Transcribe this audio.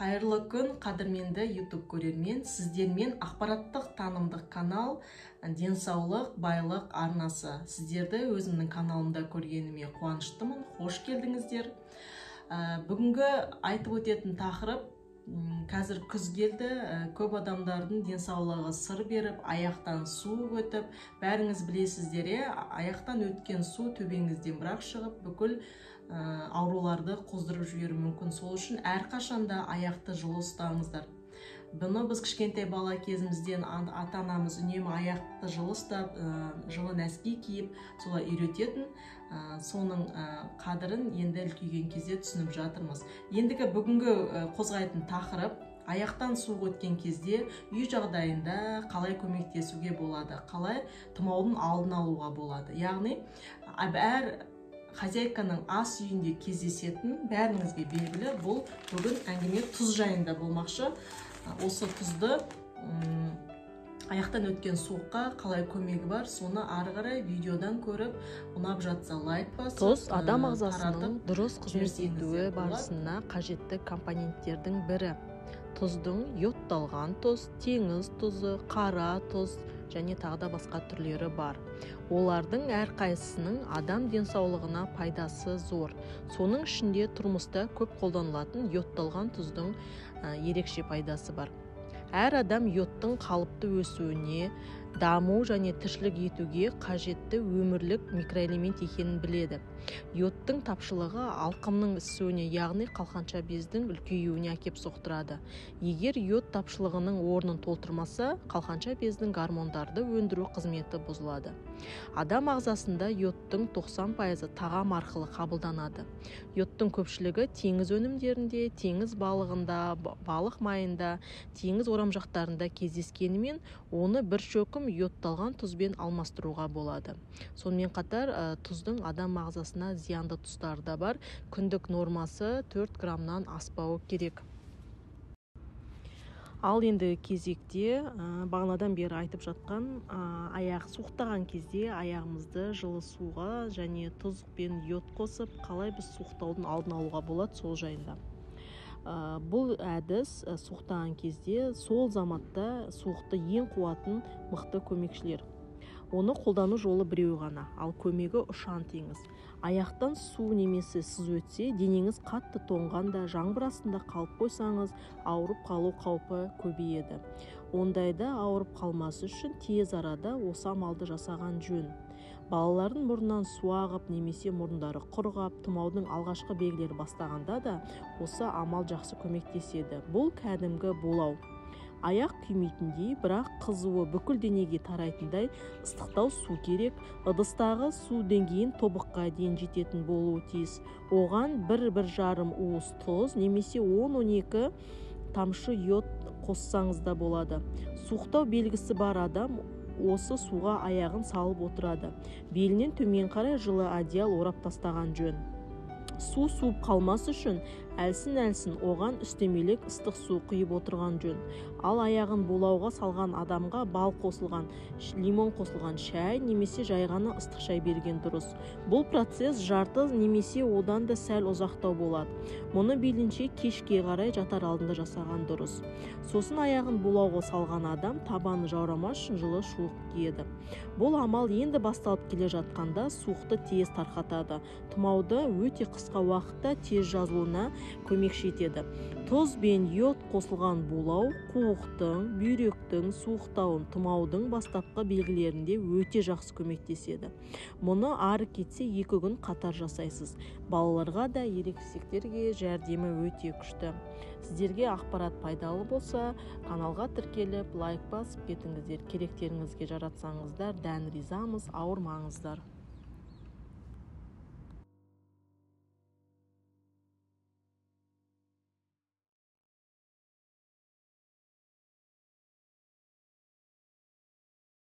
Қайырлы күн, қадірменді YouTube көрермен, сіздермен ақпараттық танымдық канал денсаулық байлық арнасы. Сіздерді өзімнің каналымда көргеніме қуаныштымын. Қош келдіңіздер. Бүгінгі айтып өтетін тақырып, қазір күз келді, көп адамдардың денсаулығы сыр беріп, аяқтан су өтіп, бәріңіз білесіздер, аяқтан өткен су төбеңізден бірақ шығып, бүкіл ауруларды қоздырып жіберуі мүмкін. Сол үшін әрқашанда аяқты жылы ұстаңыздар. Бұны біз кішкентай бала кезімізден ата-анамыз үнемі аяқты жылы ұстап, жылы нәски киіп, солай үйрететін. Соның қадірін енді үлкейген кезде түсініп жатырмыз. Ендігі бүгінгі қозғайтын тақырып, аяқтан су өткен кезде үй жағдайында қалай көмектесуге болады, қалай тұмаудың алдын алуға болады. Яғни, әр хозяйканың ас үйінде кездесетін, бәріңізге белгілі, бұл бүгін әңгіме тұз жайында болмақшы. Осы тұзды аяқтан өткен суыққа қалай көмегі бар, соны ары қарай видеодан көріп, ұнап жатса лайк басып, тұз адам ағзасының дұрыс қызмет етуі барысында қажетті компоненттердің бірі. Тұздың йодталған тұз, теңіз тұзы, қара тұз және тағы да басқа түрлері бар. Олардың әрқайсысының адам денсаулығына пайдасы зор. Соның ішінде тұрмыста көп қолданылатын йодталған тұздың ерекше пайдасы бар. Әр адам йодтың қалыпты өсуіне, даму және тіршілік етуге қажетті өмірлік микроэлемент екенін біледі. Йодтың тапшылығы алқымның ісуіне, яғни қалқанша бездің үлкеюіне әкеп соқтырады. Егер йод тапшылығының орнын толтырмаса, қалқанша бездің гормондарды өндіру қызметі бұзылады. Адам ағзасында йодтың 90% тағам арқылы қабылданады. Йодтың көпшілігі теңіз өнімдерінде, теңіз балығында, балық майында, теңіз орамжақтарында кездескенімен, оны бір шөкім йодталған тұзбен алмастыруға болады. Сонымен қатар тұздың адам ағзасына зиянды тұстары да бар. Күндік нормасы 4 граммнан аспауы керек. Ал енді кезекте бағанадан бері айтып жатқан аяқ суықтаған кезде аяғымызды жылы суға және тұз бен йод қосып, қалай біз суықтаудың алдын алуға болады, сол жайында. Бұл әдіс суықтаған кезде сол заматта суықты ең қуатын мықты көмекшілер. Оны қолдану жолы біреу ғана, ал көмегі ұшан теңіз. Аяқтан су немесе сыз өтсе, денеңіз қатты тоңғанда, жаңбыр астында қалып қойсаңыз, ауырып қалу қаупі көбейеді. Ондайда ауырып қалмасы үшін тез арада осы амалды жасаған жөн. Балалардың мұрнынан су ағып немесе мұрындары құрғап, тұмаудың алғашқы белгілері бастағанда да осы амал жақсы көмектеседі. Бұл кәдімгі булау. Аяқ күймейтіндей, бірақ қызуы бүкіл денеге тарайтындай ыстықтау су керек. Ыдыстағы су деңгейін тобыққа дейін жететін болуы тиіс. Оған 1-1,5 уыс тұз немесе 10-12 тамшы йод қоссаңыз да болады. Суықтау белгісі бар адам осы суға аяғын салып отырады. Белінен төмен қарай жылы одеял орап тастаған жөн. Су суып қалмас үшін әлсін-әлсін оған үстемелік ыстық су құйып отырған жөн. Ал аяғын булауға салған адамға бал қосылған, лимон қосылған шай немесе жайғаны ыстық шай берген дұрыс. Бұл процесс жарты немесе одан да сәл ұзақтау болады. Мұны белінше кешке қарай жатар алдында жасаған дұрыс. Сосын аяғын булауға салған адам табаны жаурамас үшін жылы шуық киеді. Бұл амал енді басталып келе жатқанда суықты тез тарқатады. Тұмауды өте қысқа уақытта тез жазылуына көмекші етеді. Тұз бен йод қосылған булау қуықтың, бүйректің суықтауын тұмаудың бастапқы белгілерінде өте жақсы көмектеседі. Мұны ары кетсе 2 күн қатар жасайсыз. Балаларға да ересектерге жәрдемі өте күшті. Сіздерге ақпарат пайдалы болса, каналға тіркеліп, лайк басып кетіңіздер. Керектеріңізге жаратсаңыздар, дән ризамыз, ауырмаңыздар.